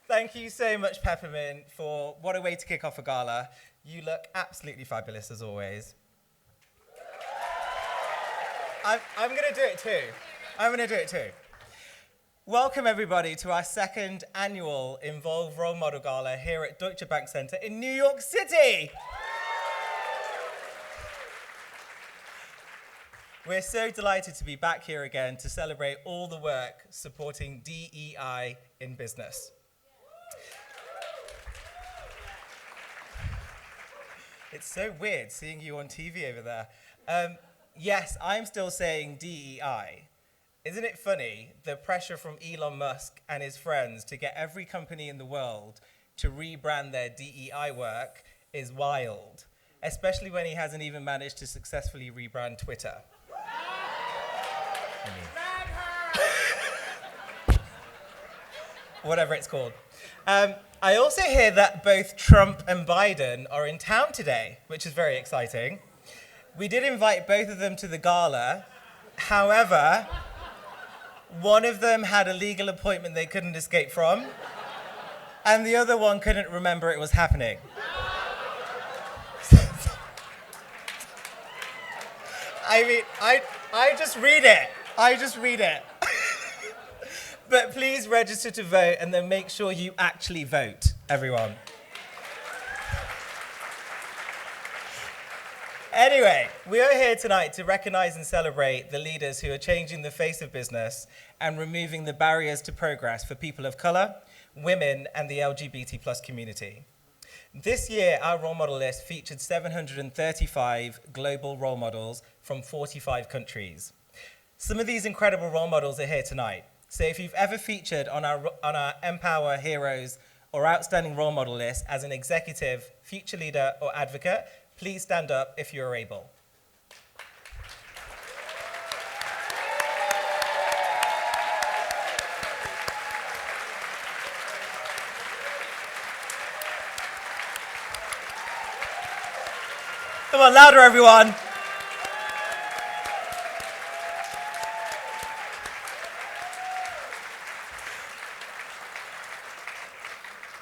Thank you so much, Peppermint, for what a way to kick off a gala. You look absolutely fabulous, as always. I'm going to do it too. Welcome, everybody, to our second annual Involve Role Model Gala here at Deutsche Bank Center in New York City. We're so delighted to be back here again to celebrate all the work supporting DEI in business. It's so weird seeing you on TV over there. Yes, I'm still saying DEI. Isn't it funny, the pressure from Elon Musk and his friends to get every company in the world to rebrand their DEI work is wild, especially when he hasn't even managed to successfully rebrand Twitter. Whatever it's called. I also hear that both Trump and Biden are in town today, which is very exciting. We did invite both of them to the gala. However, one of them had a legal appointment they couldn't escape from, and the other one couldn't remember it was happening. I mean, I just read it. But please register to vote and then make sure you actually vote, everyone. Anyway, we are here tonight to recognize and celebrate the leaders who are changing the face of business and removing the barriers to progress for people of color, women, and the LGBT+ community. This year, our role model list featured 735 global role models from 45 countries. Some of these incredible role models are here tonight. So if you've ever featured on our Empower Heroes or Outstanding Role Model list as an executive, future leader, or advocate, please stand up if you're able. Come on, louder, everyone.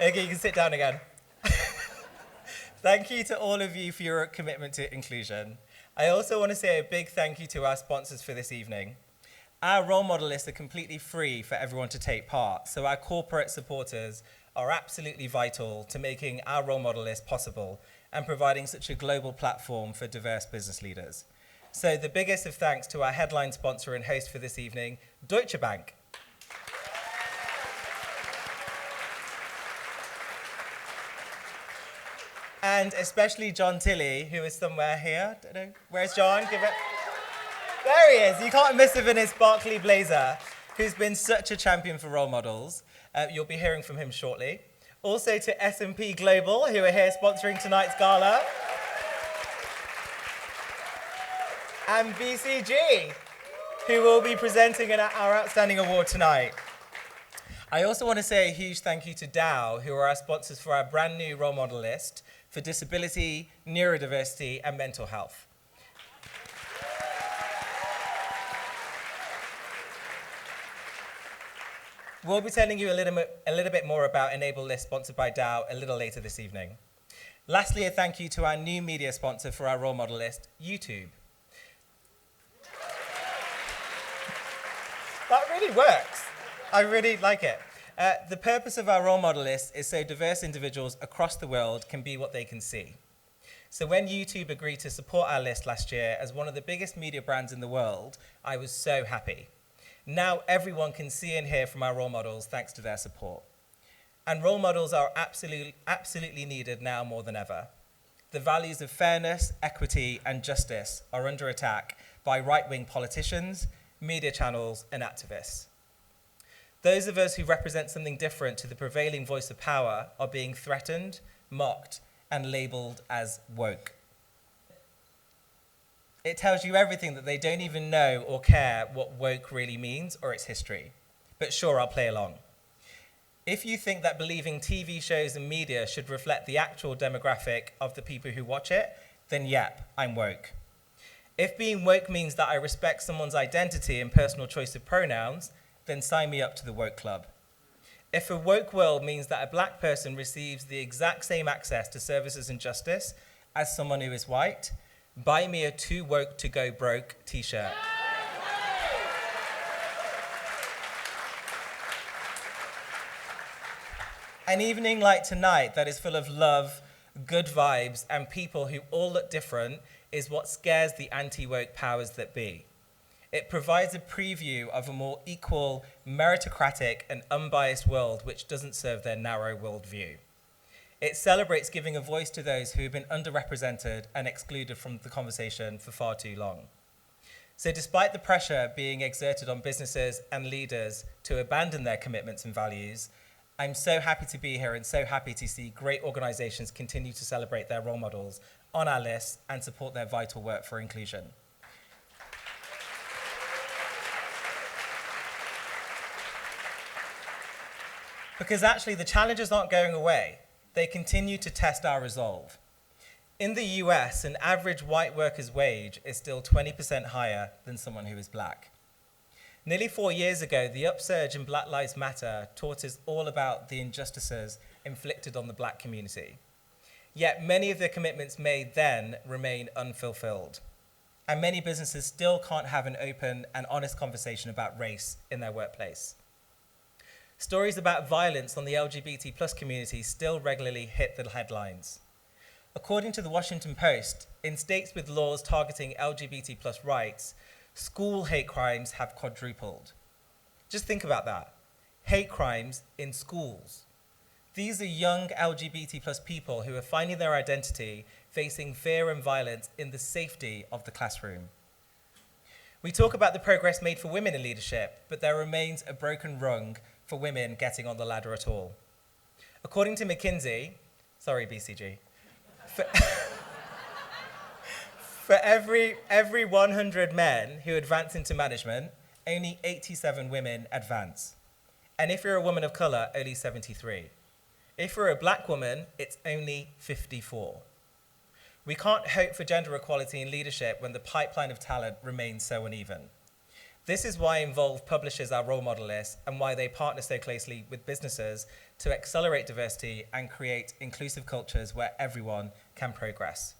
Okay, you can sit down again. Thank you to all of you for your commitment to inclusion. I also want to say a big thank you to our sponsors for this evening. Our role model lists are completely free for everyone to take part, so our corporate supporters are absolutely vital to making our role model list possible and providing such a global platform for diverse business leaders. So the biggest of thanks to our headline sponsor and host for this evening, Deutsche Bank. And especially John Tilley, who is somewhere here. Don't know. Where's John? Give it. There he is. You can't miss him in his sparkly blazer, who's been such a champion for role models. You'll be hearing from him shortly. Also to S&P Global, who are here sponsoring tonight's gala. And BCG, who will be presenting our outstanding award tonight. I also want to say a huge thank you to Dow, who are our sponsors for our brand new role model list for disability, neurodiversity, and mental health. We'll be telling you a little bit more about Enable List sponsored by Dow a little later this evening. Lastly, a thank you to our new media sponsor for our role model list, YouTube. That really works. I really like it. The purpose of our role model list is so diverse individuals across the world can be what they can see. So when YouTube agreed to support our list last year as one of the biggest media brands in the world, I was so happy. Now everyone can see and hear from our role models thanks to their support. And role models are absolutely needed now more than ever. The values of fairness, equity, and justice are under attack by right-wing politicians, media channels, and activists. Those of us who represent something different to the prevailing voice of power are being threatened, mocked, and labeled as woke. It tells you everything that they don't even know or care what woke really means or its history. But sure, I'll play along. If you think that believing TV shows and media should reflect the actual demographic of the people who watch it, then yep, I'm woke. If being woke means that I respect someone's identity and personal choice of pronouns, then sign me up to the woke club. If a woke world means that a black person receives the exact same access to services and justice as someone who is white, buy me a too woke to go broke t-shirt. An evening like tonight that is full of love, good vibes, and people who all look different is what scares the anti-woke powers that be. It provides a preview of a more equal, meritocratic, and unbiased world which doesn't serve their narrow worldview. It celebrates giving a voice to those who have been underrepresented and excluded from the conversation for far too long. So despite the pressure being exerted on businesses and leaders to abandon their commitments and values, I'm so happy to be here and so happy to see great organizations continue to celebrate their role models on our list and support their vital work for inclusion. Because actually the challenges aren't going away. They continue to test our resolve. In the US, an average white worker's wage is still 20% higher than someone who is black. Nearly 4 years ago, the upsurge in Black Lives Matter taught us all about the injustices inflicted on the black community. Yet many of the commitments made then remain unfulfilled. And many businesses still can't have an open and honest conversation about race in their workplace. Stories about violence on the LGBT+ community still regularly hit the headlines. According to the Washington Post, in states with laws targeting LGBT+ rights, school hate crimes have quadrupled. Just think about that. Hate crimes in schools. These are young LGBT+ people who are finding their identity, facing fear and violence in the safety of the classroom. We talk about the progress made for women in leadership, but there remains a broken rung for women getting on the ladder at all. According to McKinsey, sorry BCG, for every 100 men who advance into management, only 87 women advance. And if you're a woman of color, only 73. If you're a black woman, it's only 54. We can't hope for gender equality in leadership when the pipeline of talent remains so uneven. This is why Involve publishes our role model list and why they partner so closely with businesses to accelerate diversity and create inclusive cultures where everyone can progress.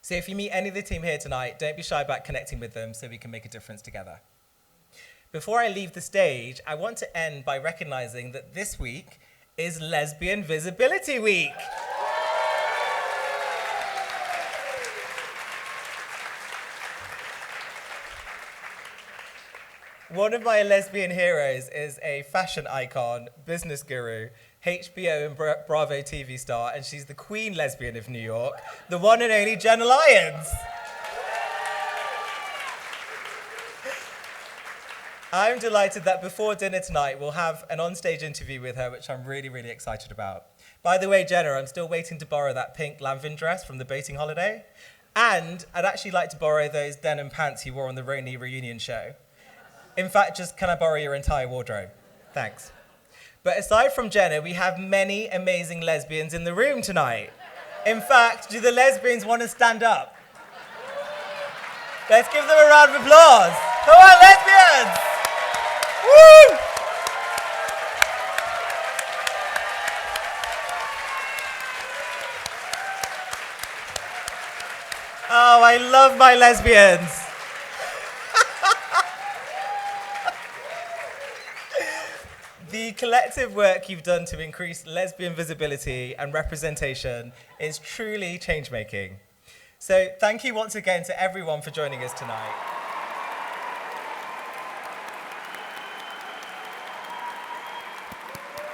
So if you meet any of the team here tonight, don't be shy about connecting with them so we can make a difference together. Before I leave the stage, I want to end by recognizing that this week is Lesbian Visibility Week. One of my lesbian heroes is a fashion icon, business guru, HBO and Bravo TV star, and she's the queen lesbian of New York, the one and only Jenna Lyons. I'm delighted that before dinner tonight, we'll have an on-stage interview with her, which I'm really, really excited about. By the way, Jenna, I'm still waiting to borrow that pink Lanvin dress from the boating holiday. And I'd actually like to borrow those denim pants you wore on the Roni reunion show. In fact, just can I borrow your entire wardrobe? Thanks. But aside from Jenna, we have many amazing lesbians in the room tonight. In fact, do the lesbians want to stand up? Let's give them a round of applause. Come on, lesbians! Woo! Oh, I love my lesbians. The collective work you've done to increase lesbian visibility and representation is truly change-making. So thank you once again to everyone for joining us tonight.